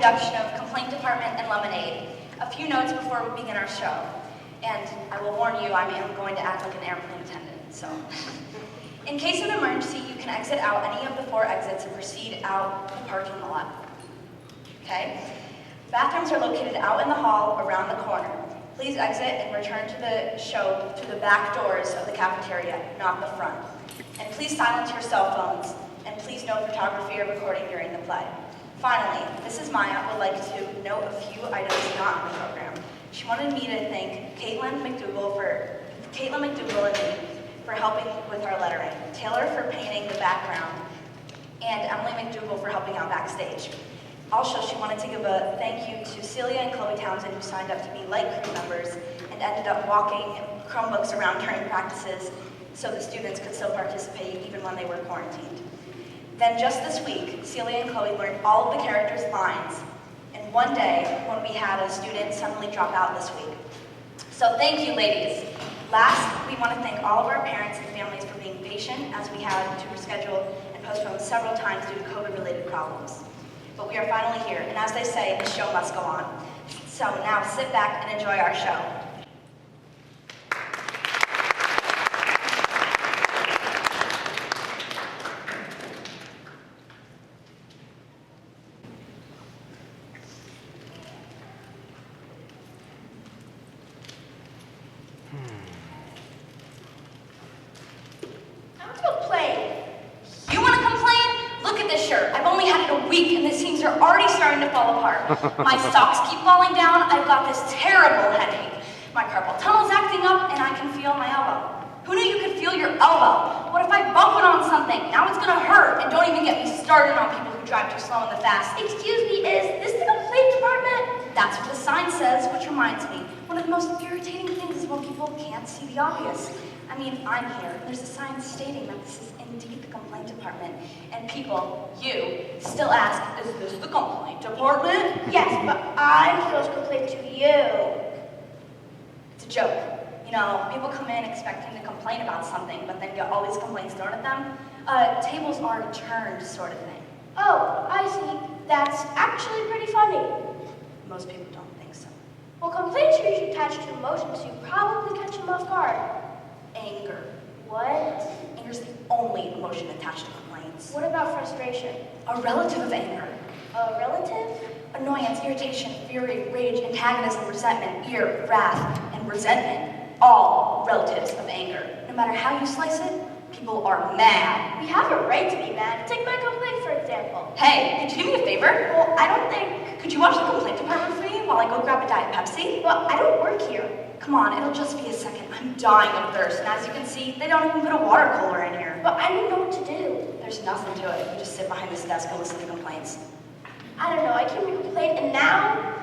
introduction of Complaint Department and Lemonade. A few notes before we begin our show. And I will warn you, I am going to act like an airplane attendant, so. In case of an emergency, you can exit out any of the 4 exits and proceed out the parking lot. Okay? Bathrooms are located out in the hall around the corner. Please exit and return to the show through the back doors of the cafeteria, not the front. And please silence your cell phones, and please no photography or recording during the play. Finally, Mrs. Maya would like to note a few items not in the program. She wanted me to thank Caitlin McDougall and me for helping with our lettering, Taylor for painting the background, and Emily McDougall for helping out backstage. Also, she wanted to give a thank you to Celia and Chloe Townsend, who signed up to be light crew members and ended up walking Chromebooks around during practices so the students could still participate even when they were quarantined. Then just this week, Celia and Chloe learned all of the characters' lines, and one day when we had a student suddenly drop out this week. So thank you, ladies. Last, we want to thank all of our parents and families for being patient as we had to reschedule and postpone several times due to COVID-related problems. But we are finally here, and as they say, the show must go on. So now sit back and enjoy our show. My socks keep falling down, I've got this terrible headache. My carpal tunnel's acting up, and I can feel my elbow. Who knew you could feel your elbow? What if I bump it on something? Now it's gonna hurt, and don't even get me started on people who drive too slow in the fast. Excuse me, is this the complaint department? That's what the sign says, which reminds me, one of the most irritating things is when people can't see the obvious. I mean, I'm here, there's a sign stating that this is indeed the complaint department, and people, you, still ask, is this the complaint department? Yes, but I'm supposed to complain to you. It's a joke. You know, people come in expecting to complain about something, but then get all these complaints thrown at them. Tables are turned sort of thing. Oh, I see. That's actually pretty funny. Most people don't think so. Well, complaints are usually attached to emotions, so you probably catch them off guard. Anger. What? Anger's the only emotion attached to complaints. What about frustration? A relative of anger. A relative? Annoyance, irritation, fury, rage, antagonism, resentment, ire, wrath, and resentment. All relatives of anger. No matter how you slice it, people are mad. We have a right to be mad. Take my complaint, for example. Hey, could you do me a favor? Well, I don't think... Could you watch the complaint department for me while I go grab a Diet Pepsi? Well, I don't work here. Come on, it'll just be a second. I'm dying of thirst, and as you can see, they don't even put a water cooler in here. But I don't know what to do. There's nothing to it. You just sit behind this desk and listen to complaints. I don't know, I came to complain, and now...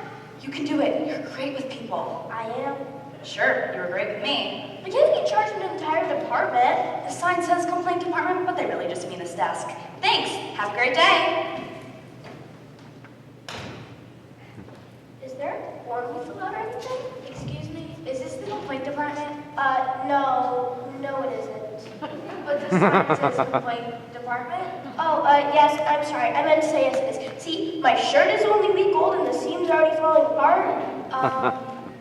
You can do it. You're great with people. I am. Sure, you were great with me. I can't be charged with an entire department. The sign says complaint department, but they really just mean this desk. Thanks. Have a great day. Is there a form we fill out or anything? Excuse me, is this the complaint department? No it isn't. But the sign says complaint department? Oh, yes, I'm sorry. I meant to say yes, it is. See, my shirt is only a week old and the seam's already falling apart.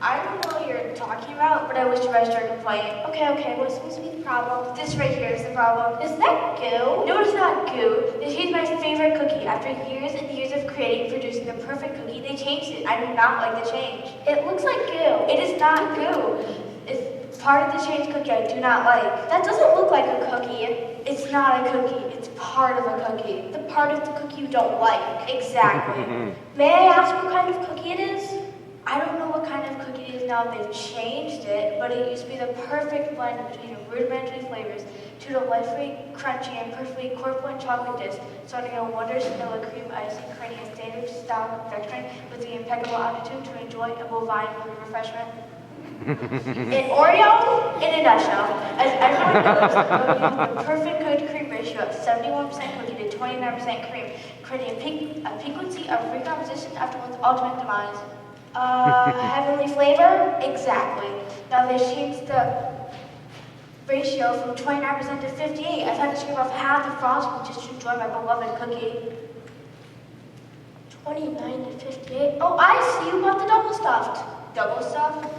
I don't know what you're talking about, but I wish to register a complaint. Okay, what seems to be the problem? This right here is the problem. Is that goo? No, it's not goo. This is my favorite cookie. After years and years of creating and producing the perfect cookie, they changed it. I do not like the change. It looks like goo. It is not goo. It's part of the changed cookie I do not like. That doesn't look like a cookie. It's not a cookie. It's part of a cookie. The part of the cookie you don't like. Exactly. May I ask what kind of cookie it is? I don't know what kind of cookie it is now. They've changed it, but it used to be the perfect blend between rudimentary flavors to delightfully crunchy and perfectly corpulent chocolate dish, starting a wondrous vanilla cream icing, creating a standard style confection with the impeccable altitude to enjoy a bovine refreshment. In Oreo, in a nutshell, as everyone knows, the perfect good cream ratio of 71% cookie to 29% cream, creating a piquancy of recomposition after one's ultimate demise. Heavenly flavor? Exactly. Now they changed the ratio from 29% to 58. I've had to scrape off half the frosting just to enjoy my beloved cookie. 29 to 58. Oh, I see. You bought the double stuffed. Double stuff?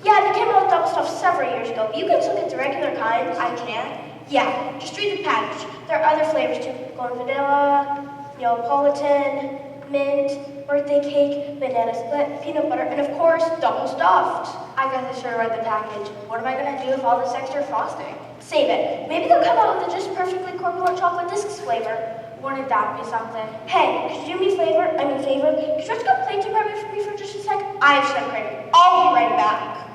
Yeah, they came out with double stuffed several years ago. But you can still get the regular kinds. I can't. Yeah, just read the package. There are other flavors too. Golden vanilla, Neapolitan, mint, birthday cake, banana split, peanut butter, and of course, double stuffed. I guess I should have read the package. What am I going to do with all this extra frosting? Save it. Maybe they'll come out with a just perfectly corporate chocolate discs flavor. Wouldn't that be something? Hey, could you do me a favor? Could you just go play department for me for just a sec? I have some craving. I'll be right back.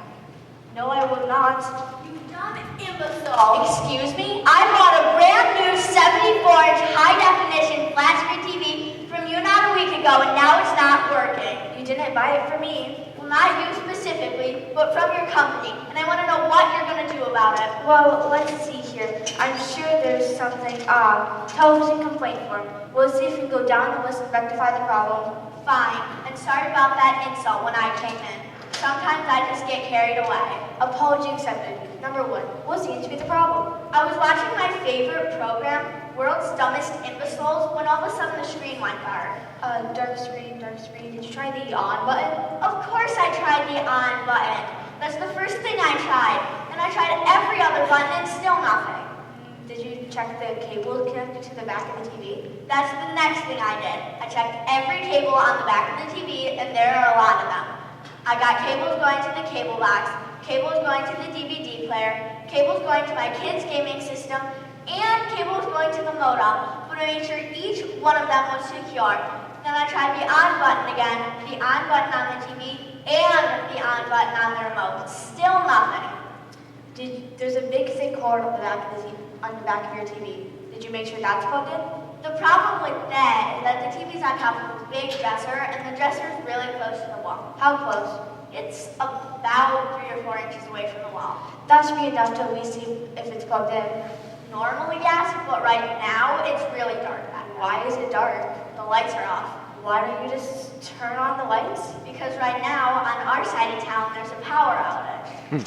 No, I will not. You dumb imbecile. Excuse me? I bought a brand new 74-inch high-definition flat-screen TV from you not a week ago, and now it's not working. You didn't buy it for me. Well, not you specifically, but from your company, and I want to know what you're going to do about it. Well, let's see here. I'm sure there's something, television complaint form. We'll see if we can go down the list and rectify the problem. Fine, and sorry about that insult when I came in. Sometimes I just get carried away. Apology accepted. Number 1, what seems to be the problem? I was watching my favorite program, World's Dumbest Imbeciles, when all of a sudden the screen went dark. Dark screen. Did you try the on button? Of course I tried the on button. That's the first thing I tried. And I tried every other button and still nothing. Did you check the cable connected to the back of the TV? That's the next thing I did. I checked every cable on the back of the TV, and there are a lot of them. I got cables going to the cable box, cables going to the DVD player, cables going to my kids' gaming system, and cables going to the modem, but I made sure each one of them was secure. Then I tried the on button again, the on button on the TV, and the on button on the remote. Still nothing. There's a big thick cord on the back of your TV. Did you make sure that's plugged in? The problem with that is that the TV's on top of a big dresser, and the dresser is really close to the wall. How close? It's about 3 or 4 inches away from the wall. That should be enough to at least see if it's plugged in. Normally, yes, but right now it's really dark back there. Why is it dark? The lights are off. Why don't you just turn on the lights? Because right now, on our side of town, there's a power outage.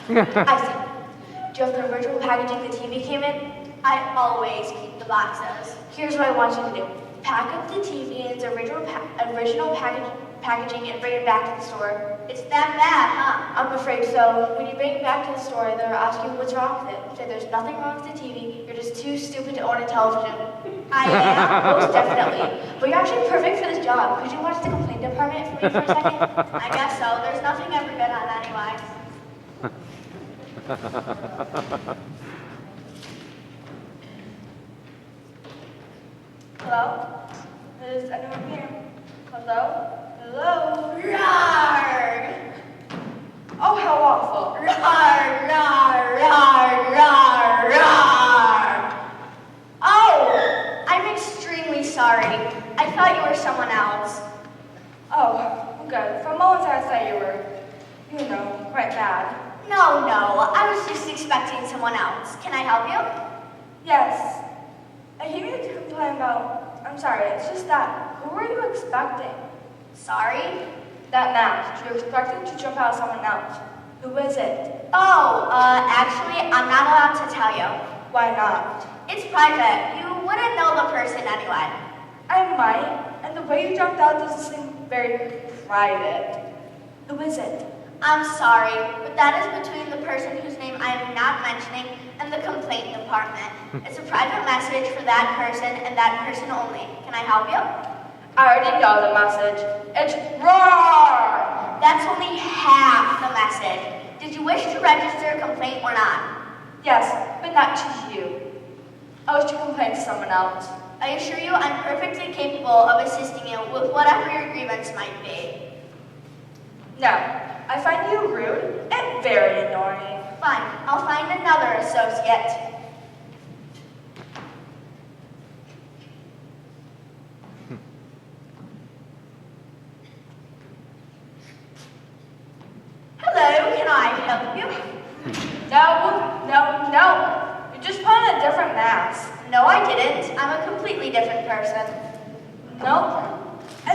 I see. Do you have the original packaging the TV came in? I always keep the boxes. Here's what I want you to do. Pack up the TV in its original packaging and bring it back to the store. It's that bad, huh? I'm afraid so. When you bring it back to the store, they'll ask you what's wrong with it. Say there's nothing wrong with the TV. You're just too stupid to own a television. I am. Most definitely. But you're actually perfect for this job. Could you watch the complaint department for me for a second? I guess so. There's nothing ever good on anyway. Hello? Is anyone here? Hello? Hello? Rawr! Oh, how awful. Rawr, rawr, rawr, rawr, rawr! Oh! I'm extremely sorry. I thought you were someone else. Oh, good. For moments I thought you were, quite bad. No, I was just expecting someone else. Can I help you? Yes. I came here to complain about, I'm sorry, it's just that, who were you expecting? Sorry? That match. You expected to jump out someone else. Who is it? Oh, actually, I'm not allowed to tell you. Why not? It's private. You wouldn't know the person anyway. I might, and the way you jumped out doesn't seem very private. Who is it? I'm sorry, but that is between the person whose name I am not mentioning and the complaint department. It's a private message for that person and that person only. Can I help you? I already know the message. It's roar! That's only half the message. Did you wish to register a complaint or not? Yes, but not to you. I wish to complain to someone else. I assure you I'm perfectly capable of assisting you with whatever your grievance might be. No, I find you rude and very annoying. Fine, I'll find another associate. Hello, can I help you? No. You just put on a different mask. No, I didn't. I'm a completely different person. Nope. I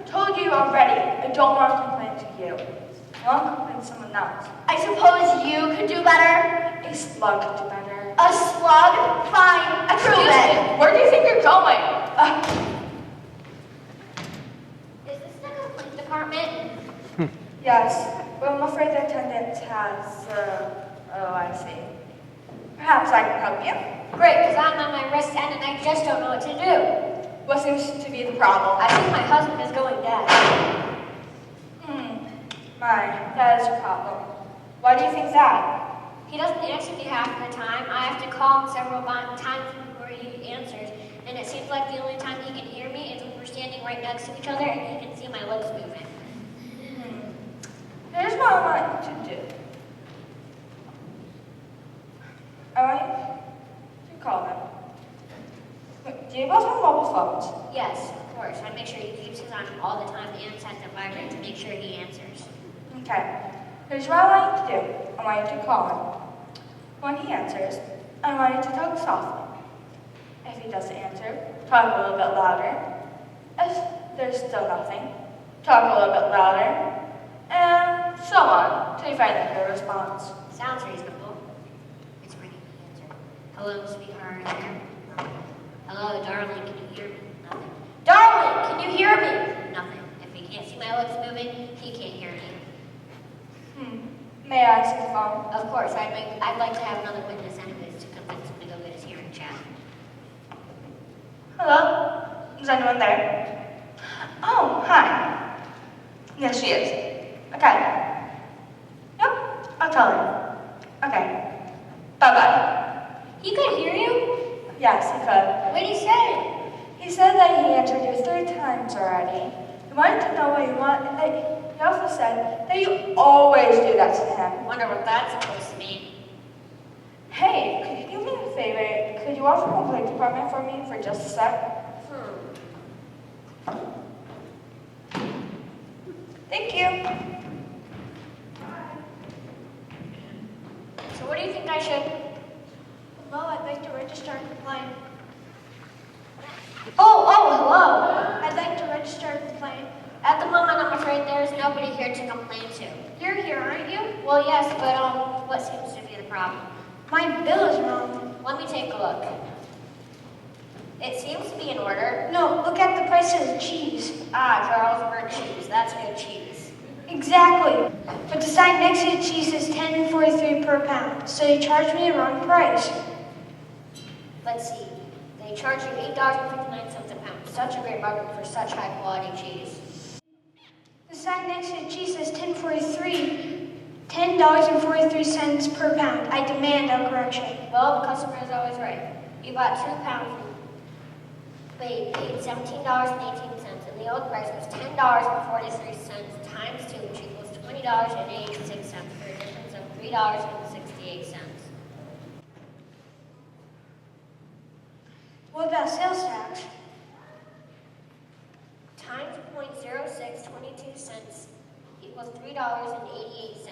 told you already. I don't want to complain to you. I want to complain to someone else. I suppose you could do better? A slug could do better. A slug? Fine, prove Excuse it. me, where do you think you're going? Yes, but I'm afraid the attendant has, oh, I see. Perhaps I can help you. Great, because I'm on my wrist end and I just don't know what to do. What seems to be the problem? I think my husband is going dead. That is a problem. Why do you think that? He doesn't answer me half the time. I have to call him several times before he answers. And it seems like the only time he can hear me is when we're standing right next to each other and he can see my lips moving. Here's what I want you to do. I want you to call them. Do you both have mobile phones? Yes, of course. I make sure he keeps his on him all the time and set the vibrate to make sure he answers. Okay. Here's what I want you to do. I want you to call him. When he answers, I want you to talk softly. If he doesn't answer, talk a little bit louder. If there's still nothing, talk a little bit louder. And so on, till you find a good response. Sounds reasonable. It's ringing the answer. Hello, sweetheart. Hello, darling. Can you hear me? Nothing. Darling, can you hear me? Nothing. If he can't see my lips moving, he can't hear me. May I ask the phone? Of course, I'd like to have another witness anyways to convince him to go get his hearing checked. Hello? Is anyone there? Oh, hi. Yes, she is. Okay. Yep, I'll tell her. Okay. Bye-bye. He could hear you? Yes, he could. What did he say? He said that he answered you 3 times already. He wanted to know what you want, and he also said that you always do that to him. Wonder what that's supposed to mean. Hey, could you do me a favor? Could you walk to the complaint department for me for just a sec? Thank you. So what do you think I should? Well, I'd like to register a complaint. Oh, hello. I'd like to register a complaint. At the moment, I'm afraid there's nobody here to complain to. You're here, aren't you? Well, yes, but what seems to be the problem? My bill is wrong. Let me take a look. It seems to be in order. No, look at the price of the cheese. Ah, Charlesburg cheese. That's good cheese. Exactly. But the sign next to the cheese says $10.43 per pound, so you charged me the wrong price. Let's see. They charge you $8.59 a pound. Such a great bargain for such high quality cheese. The sign next to the cheese says $10.43 per pound. I demand a correction. Well, the customer is always right. You bought 2 pounds. Paid $17.18, and the old price was $10.43 times 2, which equals $20.86 for a difference of $3.68. What about sales tax? Times 0.0622 equals $3.88.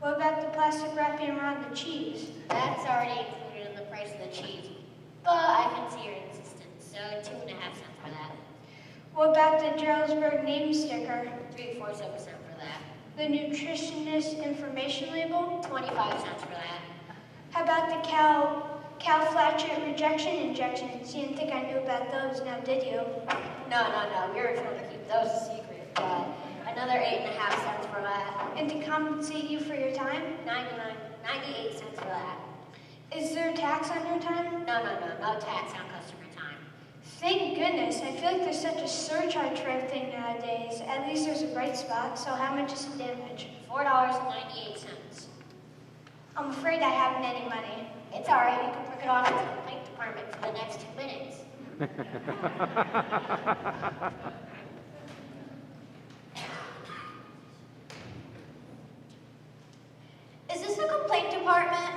What about the plastic wrapping around the cheese? That's already included in the price of the cheese, but I can see your insistence, so 2.5 cents for that. What about the Jarlsberg name sticker? 3/4 of a cent for that. The nutritionist information label? 25 cents for that. How about the cow flatulent rejection injections? You didn't think I knew about those, now did you? No. We were trying to keep those a secret, but another 8.5 cents for that. And to compensate you for your time? 98 cents for that. Is there a tax on your time? No tax on customer time. Thank goodness. I feel like there's such a surcharge for everything nowadays. At least there's a bright spot, so how much is the damage? $4.98. I'm afraid I haven't any money. It's all right. You can put it on to the complaint department for the next 2 minutes. Is this the complaint department?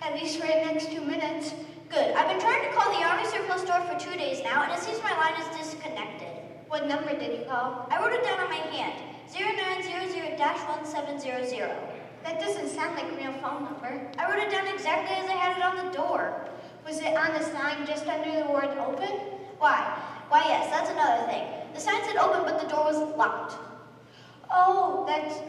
At least for the next 2 minutes. Good. I've been trying to call the Army Surplus store for 2 days now, and it seems my line is disconnected. What number did you call? I wrote it down on my hand. 0900-1700. That doesn't sound like a real phone number. I wrote it down exactly as I had it on the door. Was it on the sign just under the word open? Why? Why, yes, that's another thing. The sign said open, but the door was locked. Oh, that's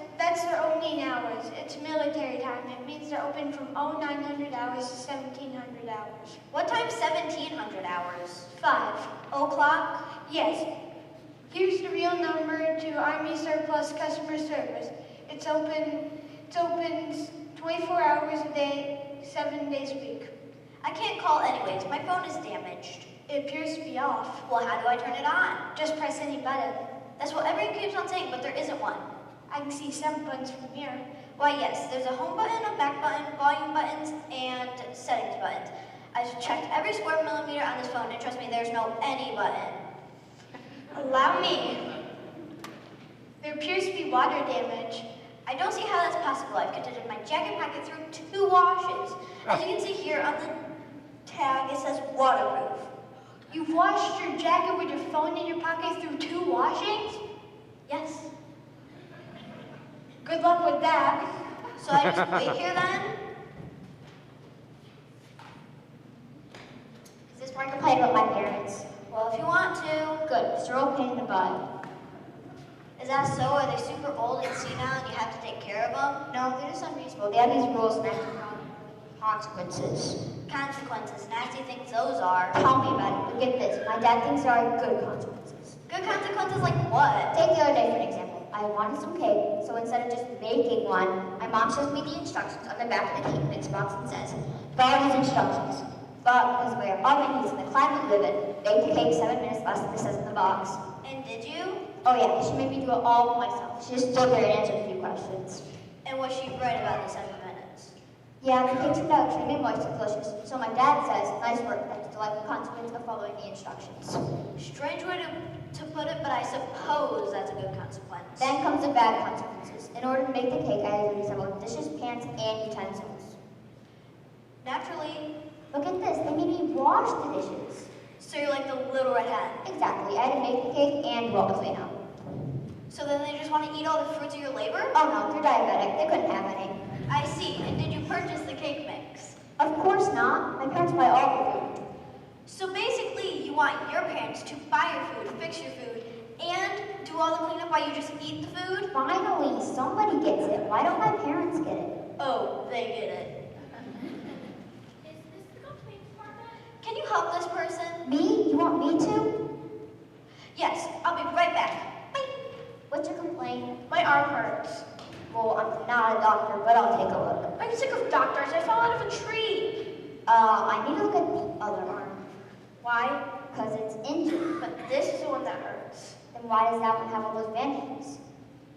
their opening hours. It's military time. It means they're open from 0900 hours to 1700 hours. What time's 1700 hours? 5. O'clock? Yes. Here's the real number to Army Surplus Customer Service. It's open 24 hours a day, 7 days a week. I can't call anyways. My phone is damaged. It appears to be off. Well, how do I turn it on? Just press any button. That's what everyone keeps on saying, but there isn't one. I can see some buttons from here. Why, yes, there's a home button, a back button, volume buttons, and settings buttons. I've checked every square millimeter on this phone, and trust me, there's no any button. Allow me. There appears to be water damage. I don't see how that's possible. I've conducted my jacket packet through 2 washes. As you can see here on the tag, it says waterproof. You've washed your jacket with your phone in your pocket through 2 washings? Yes. Good luck with that. So I just wait here then? Is this where I complain about my parents? Well, if you want to. Good, because they're all pain in the butt. Is that so? Are they super old and senile and you have to take care of them? No, they're just unreasonable. They have these rules and act around consequences. Consequences. Nasty things those are. Tell me about it. But get this. My dad thinks there are good consequences. Good consequences like what? Take the other day for an example. I wanted some cake, so instead of just making one, my mom shows me the instructions on the back of the cake mix box and says, follow these instructions. But because we are oven heats in the climate we live in, bake the cake 7 minutes less than it says in the box. And did you? Oh yeah, she made me do it all myself. She just stood there and answered a few questions. And was she right about the 7 minutes? Yeah, the cake turned out extremely moist and delicious. So my dad says, nice work, that's the delightful consequence of following the instructions. Strange way to put it, but I suppose that's a good consequence. Then comes the bad consequences. In order to make the cake, I had to use several dishes, pans, and utensils. Naturally. Look at this, they made me wash the dishes. So you're like the little red hen. Exactly, I had to make the cake and do all the cleanup. So then they just want to eat all the fruits of your labor? Oh no, they're diabetic, they couldn't have any. I see. And did you purchase the cake mix? Of course not, my parents buy all the food. So basically, you want your parents to buy your food, fix your food, and do all the cleanup while you just eat the food? Finally, somebody gets it. Why don't my parents get it? Oh, they get it. Can you help this person? Me? You want me to? Yes, I'll be right back. Bye. What's your complaint? My arm hurts. Well, I'm not a doctor, but I'll take a look. I'm sick of doctors. I fell out of a tree. I need to look at the other arm. Why? Because it's injured. But this is the one that hurts. Then why does that one have all those bandages?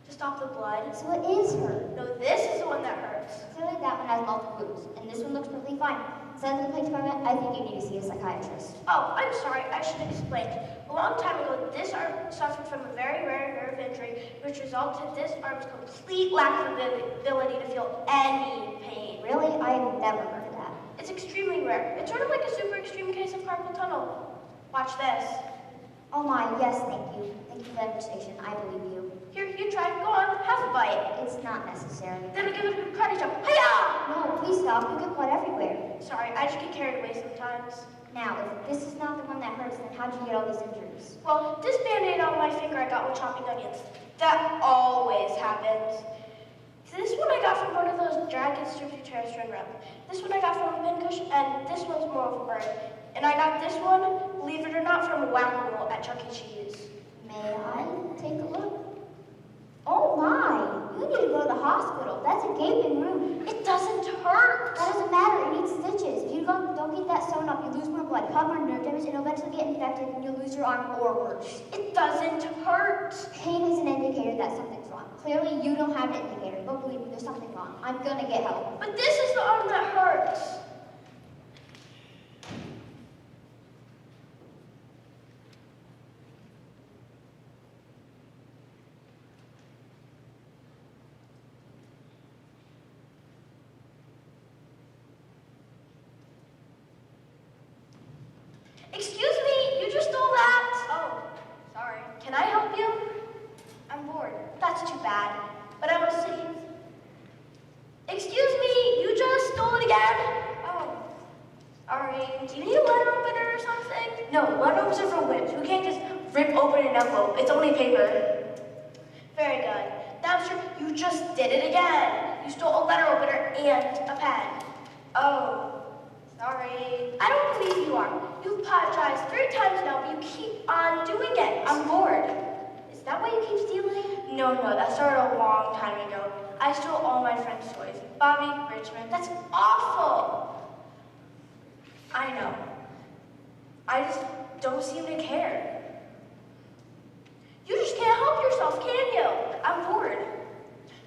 To stop the blood. So it is her. No, this is the one that hurts. Clearly that one has multiple wounds, and this one looks perfectly fine. Instead of the complaint department, I think you need to see a psychiatrist. Oh, I'm sorry. I should explain. A long time ago, this arm suffered from a very rare nerve injury, which resulted in this arm's complete lack of ability to feel any pain. Really? I've never heard of that. It's extremely rare. It's sort of like a super extreme case of carpal tunnel. Watch this. Oh my, yes, thank you. Thank you for that information. I believe you. Here, you try. Go on. Have a bite. It's not necessary. Then we give it a karate chop. Hiya! No, please stop. You get blood everywhere. Sorry, I just get carried away sometimes. Now, if this is not the one that hurts, then how'd you get all these injuries? Well, this band-aid on my finger I got with chopping onions. That always happens. This one I got from one of those dragon strips you terrorist rep. This one I got from a pincushion, and this one's more of a bird. And I got this one, believe it or not, from a whack-a-mole at Chuck E. Cheese. May I take a look? Oh my, you need to go to the hospital. That's a gaping wound. It doesn't hurt. That doesn't matter, it needs stitches. If you don't get that sewn up, you lose more blood, cause more nerve damage, and you'll eventually get infected and you'll lose your arm or worse. It doesn't hurt. Pain is an indicator that something's wrong. Clearly, you don't have an indicator, but believe me, there's something wrong. I'm gonna get help. But this is the arm that hurts. Excuse me, you just stole that? Oh, sorry. Can I help you? I'm bored. That's too bad. But I will see. Excuse me, you just stole it again? Oh, sorry. Do you need a letter opener or something? No, letter openers are for wimps. We can't just rip open an envelope. It's only paper. Very good. Now, sir, you just did it again. You stole a letter opener and a pen. Oh, sorry. I don't believe you are. You've apologized 3 times now, but you keep on doing it. I'm bored. Is that why you keep stealing? No, that started a long time ago. I stole all my friends' toys. Bobby, Richmond. That's awful. I know. I just don't seem to care. You just can't help yourself, can you? I'm bored.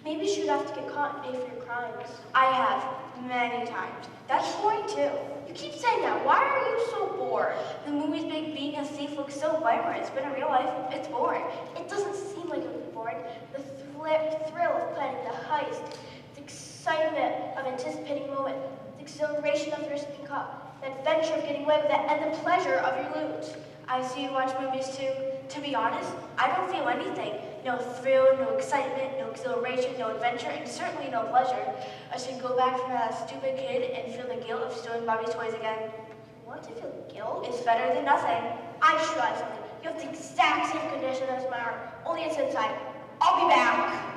Maybe you should have to get caught and pay for your crimes. I have many times. That's boring too. You keep saying that. Why are you so bored? The movies make being a thief look so glamorous, but in real life, it's boring. It doesn't seem like it would be boring. The thrill of planning the heist, the excitement of anticipating the moment, the exhilaration of the risk being caught, the adventure of getting away with it, and the pleasure of your loot. I see you watch movies too. To be honest, I don't feel anything. No thrill, no excitement, no exhilaration, no adventure, and certainly no pleasure. I should go back from that stupid kid and feel the guilt of stealing Bobby's toys again. You want to feel guilt? It's better than nothing. I just realized something. You have the exact same condition as my arm, only it's inside. I'll be back.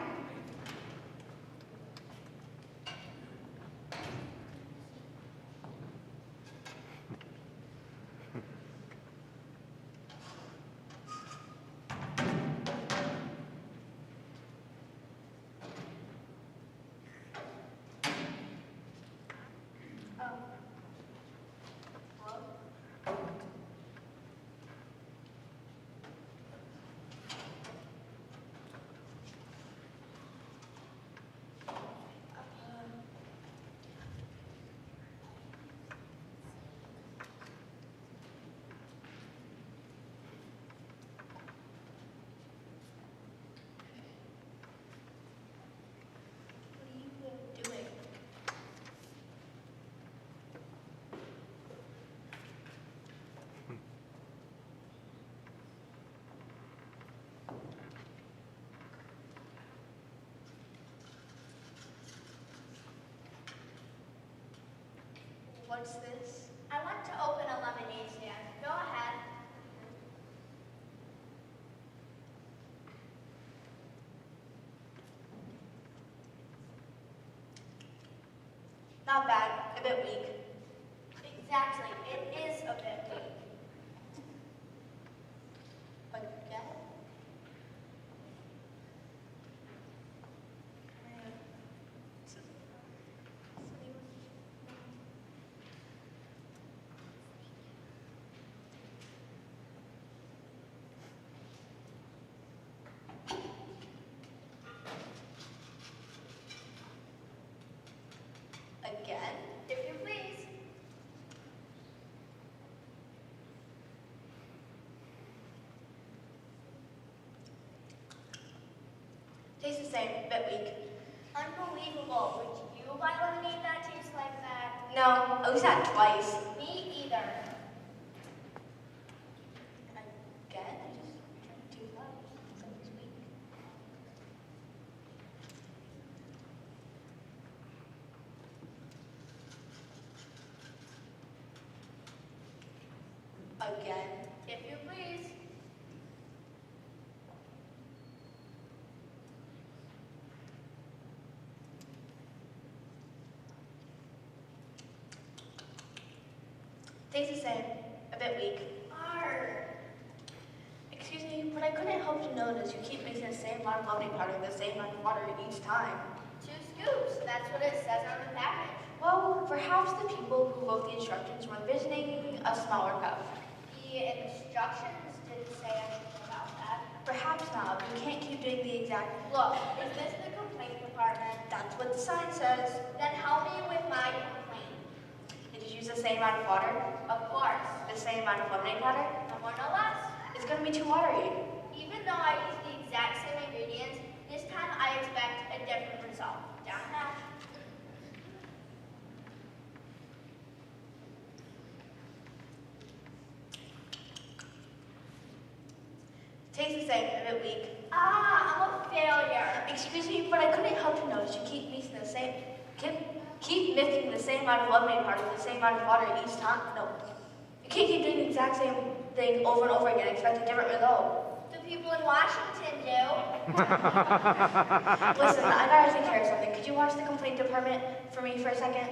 What's this? I want to open a lemonade stand. Go ahead. Not bad, a bit weak. Exactly. It is a bit weak. Again? Again? If you please. Tastes the same, a bit weak. Unbelievable. Would you buy lemonade that tastes like that? No, at least not twice. Me either. Again? I just drank 2 cups. Something's weak. Again? If you please. Tastes the same, a bit weak. Arr. Excuse me, but I couldn't help to notice you keep mixing the same amount of lemonade powder with the same amount of water each time. 2 scoops. That's what it says on the package. Well, perhaps the people who wrote the instructions were envisioning a smaller cup. The instructions didn't say anything about that. Perhaps not, but you can't keep doing the exact... Look, is this the complaint department? That's what the sign says. Then help me with my complaint. Did you use the same amount of water? Of course. The same amount of lemonade powder? No more, no less. It's gonna be too watery. Even though I used the exact same ingredients, this time I expect a different result. Down and out. Tastes the same, a bit weak. Ah, I'm a failure. Excuse me, but I couldn't help to notice you keep mixing the same... Keep mixing the same amount of lemonade powder with the same amount of water each time. No. You can't keep doing the exact same thing over and over again and expect a different result. The people in Washington do. Listen, I gotta take care of something. Could you watch the complaint department for me for a second?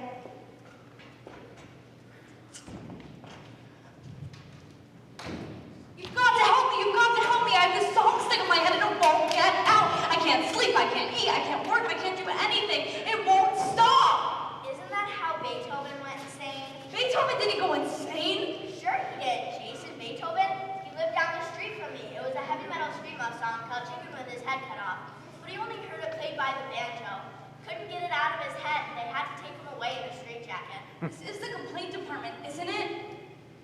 You've got to help me! You've got to help me! I have this song stuck in my head and it won't get out. I can't sleep, I can't eat, I can't work, I can't do anything. It won't stop. Isn't that how Beethoven went insane? Beethoven didn't go insane. Sure he did. Jason Beethoven, he lived down the street from me. It was a heavy metal screamo song called Chicken with his head cut off. But he only heard it played by the banjo. Couldn't get it out of his head, and they had to take him away in a straitjacket. This is the complaint department, isn't it?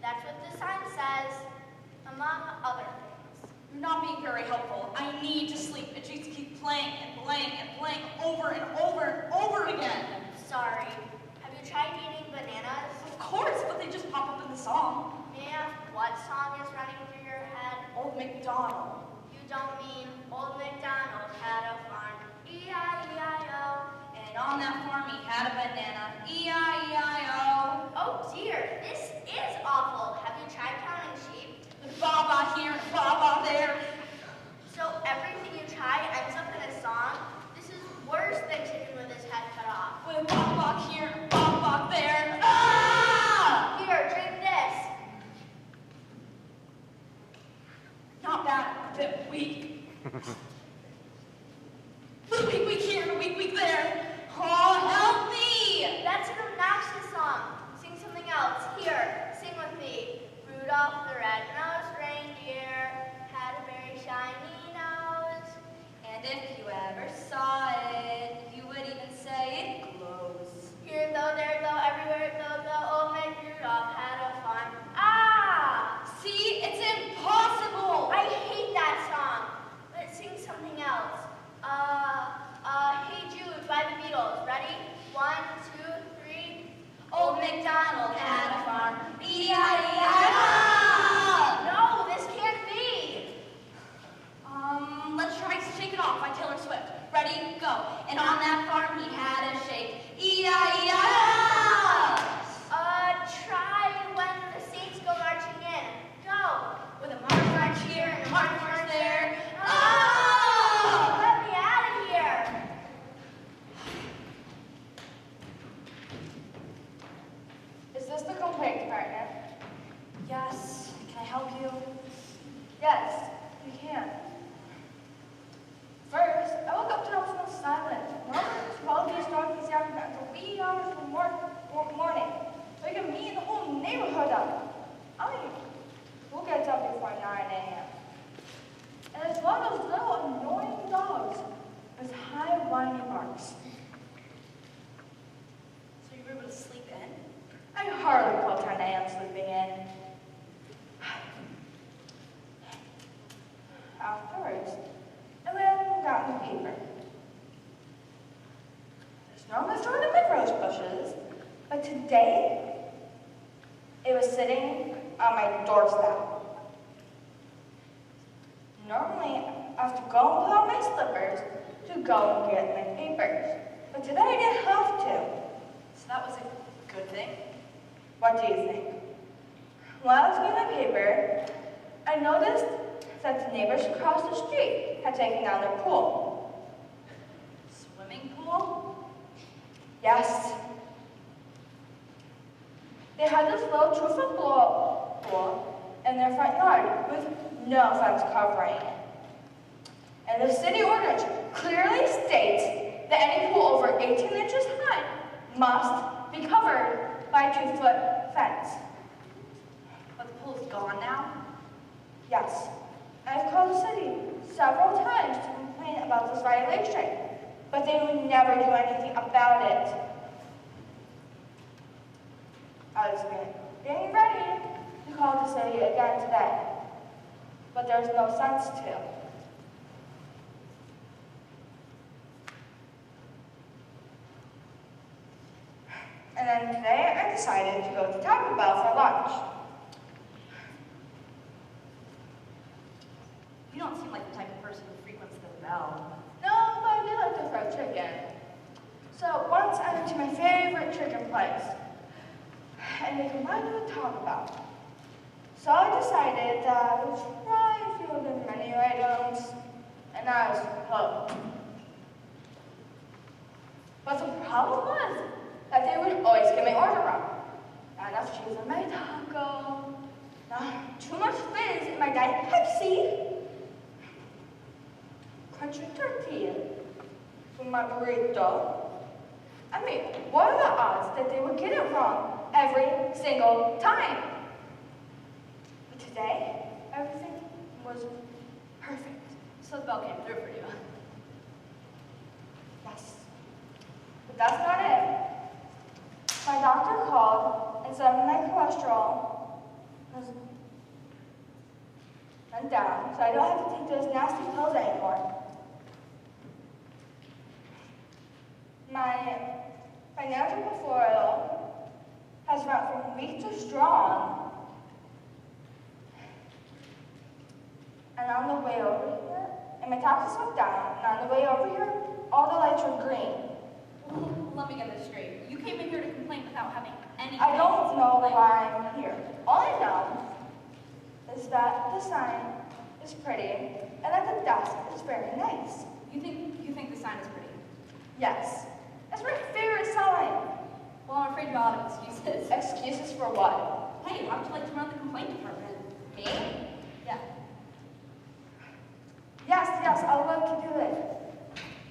That's what the sign says, among other things. You're not being very helpful. I need to sleep. It just keeps playing and playing and playing over and over and over again. Sorry. Have you tried eating bananas? Of course, but they just pop up in the song. May I ask what song is running through your head? Old MacDonald. You don't mean Old MacDonald had a farm, E-I-E-I-O. And on that farm he had a banana, E-I-E-I-O. Oh dear, this is awful. Have you tried counting sheep? There's Baba here and Baba there. So everything you try ends up in a song? This is worse than Chicken with his head cut off. With Baba here and Baba there. Ah! Here, drink this. Not bad, a bit weak. Weak here and weak there. Oh, help me! That's an obnoxious song. Sing something else. Here, sing with me. Rudolph the red-nosed reindeer had a very shiny nose. And if you ever saw it, you would even say it glows. Here, though, there, though, everywhere, though, old man Rudolph had a farm. Ah! See, it's impossible! I hate that song. Let's sing something else. Hey Jude by the Beatles. Ready? 1, 2, 3. Old MacDonald had a farm. E-I-E-I-O! No, this can't be. Let's try Shake It Off by Taylor Swift. Ready? Go. And on that farm he had a shake. E-I-E-I-O! Try When the Saints Go Marching In. Go. With a march here and a march there. Oh! Let me out of here. Is this the complaint department? Yes. Can I help you? Yes, you can. First, I woke up to the house was silent. Normally, 12 days darkness after until wee hours of the morning. Waking me and the whole neighborhood up. I mean, who gets up before 9 a.m.? And it's one of those little annoying dogs with high whiny barks. So you were able to sleep in? I hardly call 10 a.m. sleeping in. Afterwards, I went and got the paper. There's no mustard in my rose bushes, but today, it was sitting on my doorstep. Normally, I have to go and put on my slippers to go and get my papers. But today I didn't have to. So that was a good thing. What do you think? While I was getting my paper, I noticed that the neighbors across the street had taken down their pool. Swimming pool? Yes. They had this little 2-foot pool in their front yard with no fence covering it. And the city ordinance clearly states that any pool over 18 inches high must be covered by a 2-foot fence. But the pool's gone now? Yes. I've called the city several times to complain about this violation, but they would never do anything about it. I was getting ready to call the city again today, but there's no sense to. And then today I decided to go to Taco Bell for lunch. You don't seem like the type of person who frequents the Bell. No, but I do like the fried chicken. So once I went to my favorite chicken place, and they combined it with Taco Bell. So I decided that I would try a few of the menu items, and I was hooked. But the problem was that they would always get my order wrong. Not enough cheese on my taco, not too much fizz in my Diet Pepsi. country tortilla for my burrito. I mean, what are the odds that they would get it wrong every single time? But today, everything was perfect. So the bell came through for you. Yes. But that's not it. My doctor called and said my cholesterol went down, so I don't have to take those nasty pills anymore. My financial portfolio has went from weak to strong. And on the way over here, and my taxes went down, and on the way over here, all the lights were green. Let me get this straight. You came in here to complain without having anything. I don't know why I'm here. All I know is that the sign is pretty, and that the desk is very nice. You think the sign is pretty? Yes. That's my favorite sign. Well, I'm afraid you're out of excuses. Excuses for what? Hey, how would you like to run the complaint department? Me? Yeah. Yes, I'd love to do it.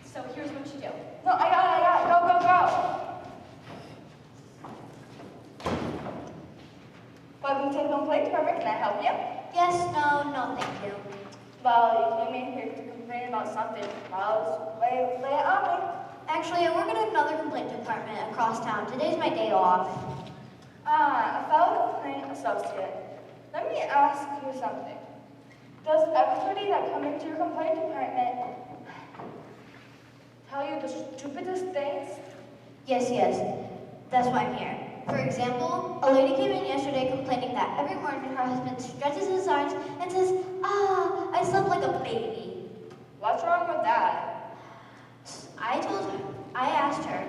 So here's what you do. No, I got it. Go. Welcome to the complaint department. Can I help you? Yes, no, thank you. Well, you came in here to complain about something. Well, lay it on me. Actually, I work at another complaint department across town. Today's my day off. A fellow complaint associate. Let me ask you something. Does everybody that come into your complaint department tell you the stupidest things? Yes. That's why I'm here. For example, a lady came in yesterday complaining that every morning her husband stretches his arms and says, I slept like a baby. What's wrong with that? I asked her,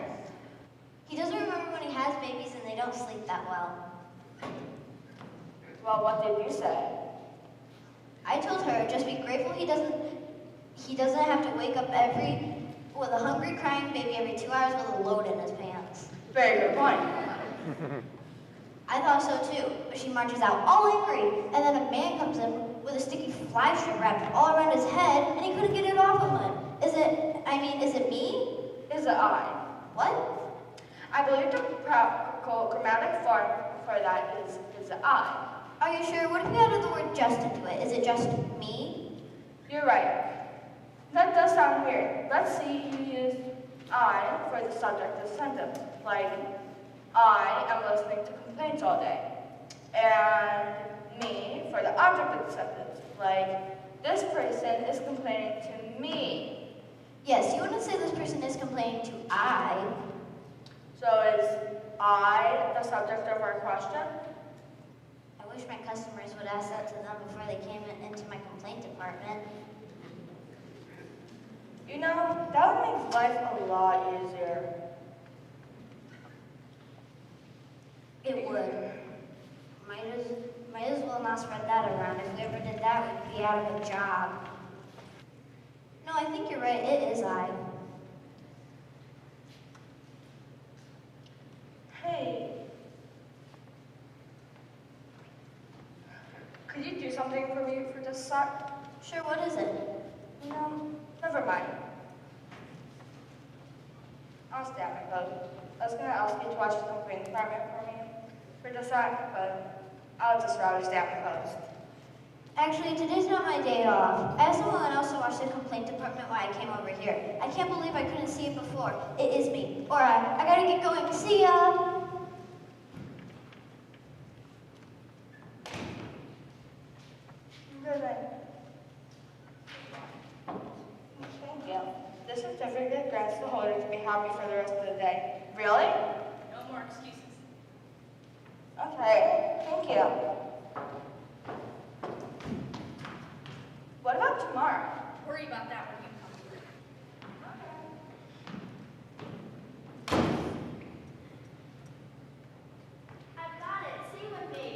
he doesn't remember when he has babies and they don't sleep that well. Well, what did you say? I told her just be grateful he doesn't have to wake up with a hungry crying baby every 2 hours with a load in his pants. Very good point. I thought so too, but she marches out all angry, and then a man comes in with a sticky fly strip wrapped all around his head, and he couldn't get it off of him. Is it me? Is it I? What? I believe the practical grammatic form for that is I. Are you sure? What if you added the word just into it? Is it just me? You're right. That does sound weird. Let's see you use I for the subject of the sentence. Like, I am listening to complaints all day. And me for the object of the sentence. Like, this person is complaining to me. Yes, you wouldn't say this person is complaining to I. So is I the subject of our question? I wish my customers would ask that to them before they came into my complaint department. You know, that would make life a lot easier. It would. Might as well not spread that around. If we ever did that, we'd be out of a job. No, I think you're right. It is I. Hey. Could you do something for me for this sec? Sure, what is it? No, never mind. I'll stay on my phone. I was going to ask you to watch the complaint department for me for the sec, but I'll just rather stay on my post. Actually, today's not my day off. I asked someone else to watch the complaint department while I came over here. I can't believe I couldn't see it before. It is me. Alright, I gotta get going. See ya! Good night. Thank you. This certificate grants the holder to be happy for the rest of the day. Really? No more excuses. Okay, thank you. What about tomorrow? Worry about that when you come through. I've got it. Sing with me.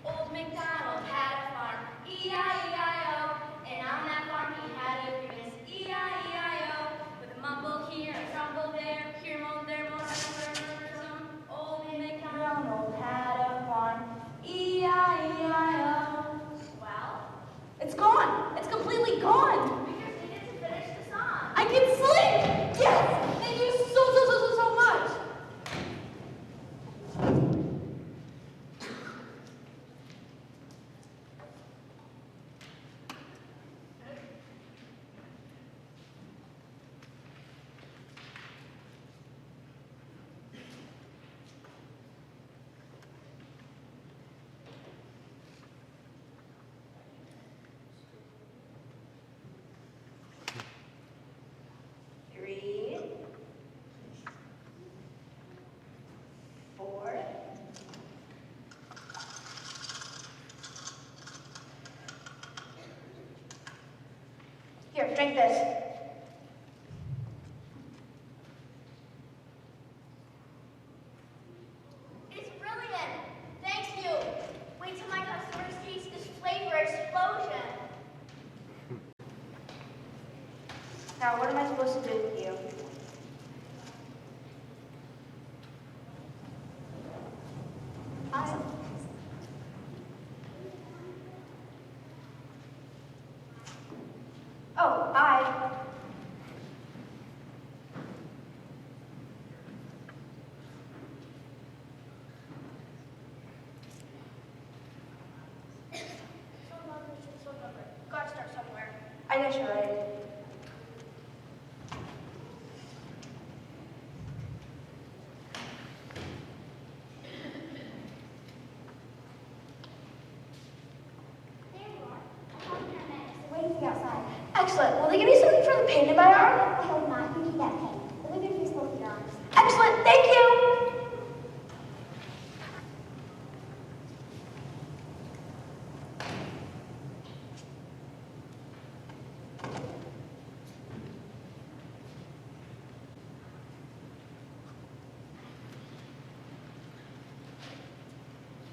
Old MacDonald had a farm, E-I-E-I-O, and on that farm he had a grievance, E-I-E-I-O, with a mumble here, a trumble there, here moan, there moan, some. Old MacDonald had a farm, E-I-E-I-O. Well, It's gone. It's completely gone. we just needed drink this. It's brilliant. Thank you. Wait till my customers taste this flavor explosion. Now, what am I supposed to do with you? Oh, I. Gotta start somewhere. I guess you're right. Waiting outside. Excellent. Will they give me something for the pain in my arm? I hope not. You need that pain. Let me fix both your arms. Excellent. Thank you.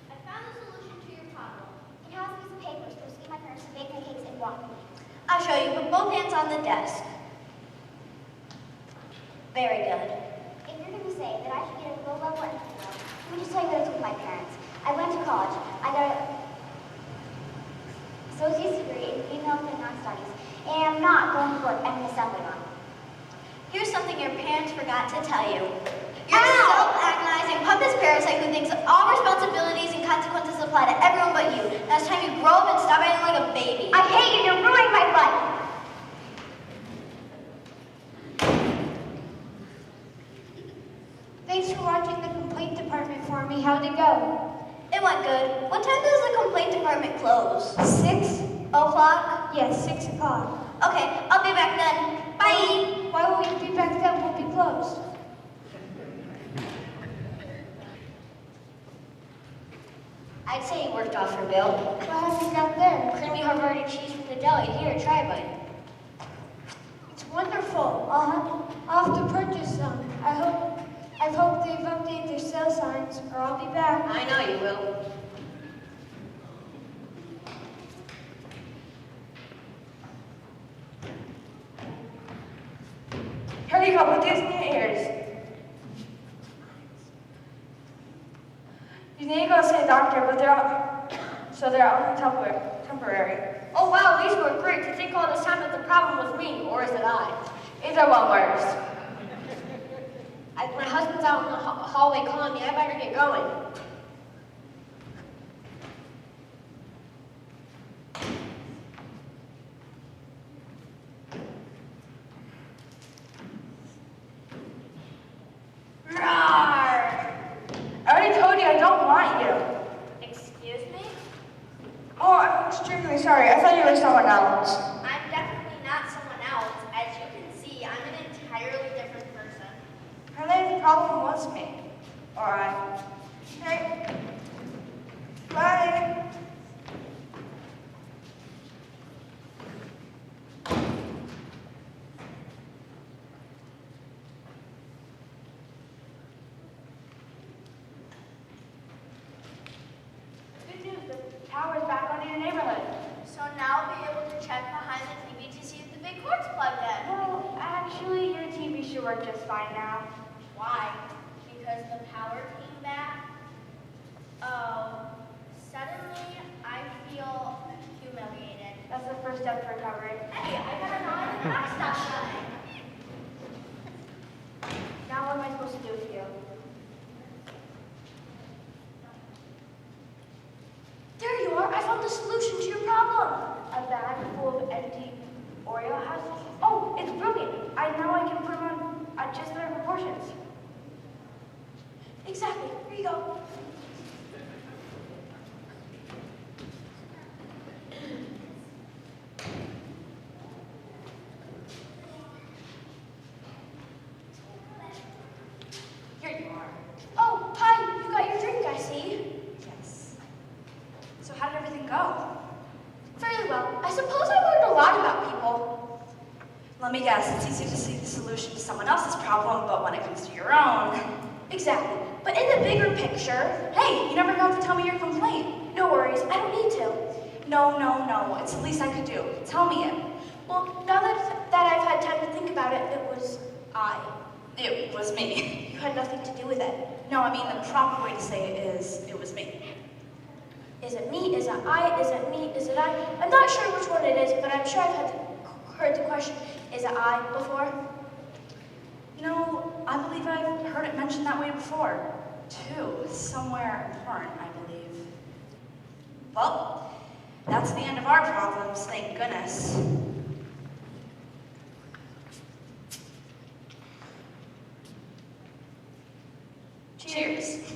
I found the solution to your problem. It has a piece of paper supposed to get my parents to bake my cakes and walk me. I'll show you. Put both hands on the desk. Very good. If you're going to say that I should get a low-level entry role, let me just tell you what it's with my parents. I went to college. I got an associate's degree in female feminine studies, and I'm not going to work as an assembly line. Here's something your parents forgot to tell you. You're a self-agonizing pompous parasite who thinks all responsibilities and consequences apply to everyone but you. Now it's time you grow up and stop acting like a baby. I hate you. You're ruining my life. Thanks for watching the complaint department for me. How'd it go? It went good. What time does the complaint department close? 6? O'clock? Yes, 6 o'clock. Okay, I'll be back then. Bye! Why will you be back then? We'll be closed. I'd say you worked off your bill. What have you got there? Creamy Havarti cheese from the deli. Here, try a bite. It's wonderful. I'll have to purchase some. I hope they've updated their sale signs, or I'll be back. I know you will. Here you go with these new ears. You need to go see a doctor, but they're only temporary. Oh wow, these were great. To think all this time that the problem was me, or is it I? Either one works. My husband's out in the hallway calling me. I better get going. Roar! I already told you I don't want you. Excuse me? Oh, I'm extremely sorry. I thought you were someone else. I'm definitely not someone else. As you can see, I'm an entirely different person. Apparently the problem was me. Alright. Okay. Bye. Good news, the power's back on in your neighborhood. So now I'll be able to check behind the TV to see if the big cord's plugged in. Well, actually, your TV should work just fine now. Why? Because the power came back? Oh, suddenly I feel humiliated. That's the first step to recovery. Hey, I gotta know how the clock stops running. Now what am I supposed to do with you? There you are. I found the solution to your problem. A bag full of empty Oreo husks? Oh, it's brilliant. Now I can put them on just the right proportions. Exactly. Here you go. Here you are. Oh, hi. You got your drink, I see. Yes. So how did everything go? Fairly well. I suppose I learned a lot about people. easy to see the solution to someone else's problem, but when it comes to your own... Exactly. But in the bigger picture, Hey, you never got to tell me your complaint. no worries, I don't need to. No. It's the least I could do. Tell me it. Well, now that I've had time to think about it, it was I. It was me. You had nothing to do with it. No, I mean, the proper way to say it is, it was me. Is it me? Is it I? Is it me? Is it I? I'm not sure which one it is, but I'm sure I've heard the question, is it I, before. No, I believe I've heard it mentioned that way before, too. Somewhere important, I believe. Well, that's the end of our problems, thank goodness. Cheers.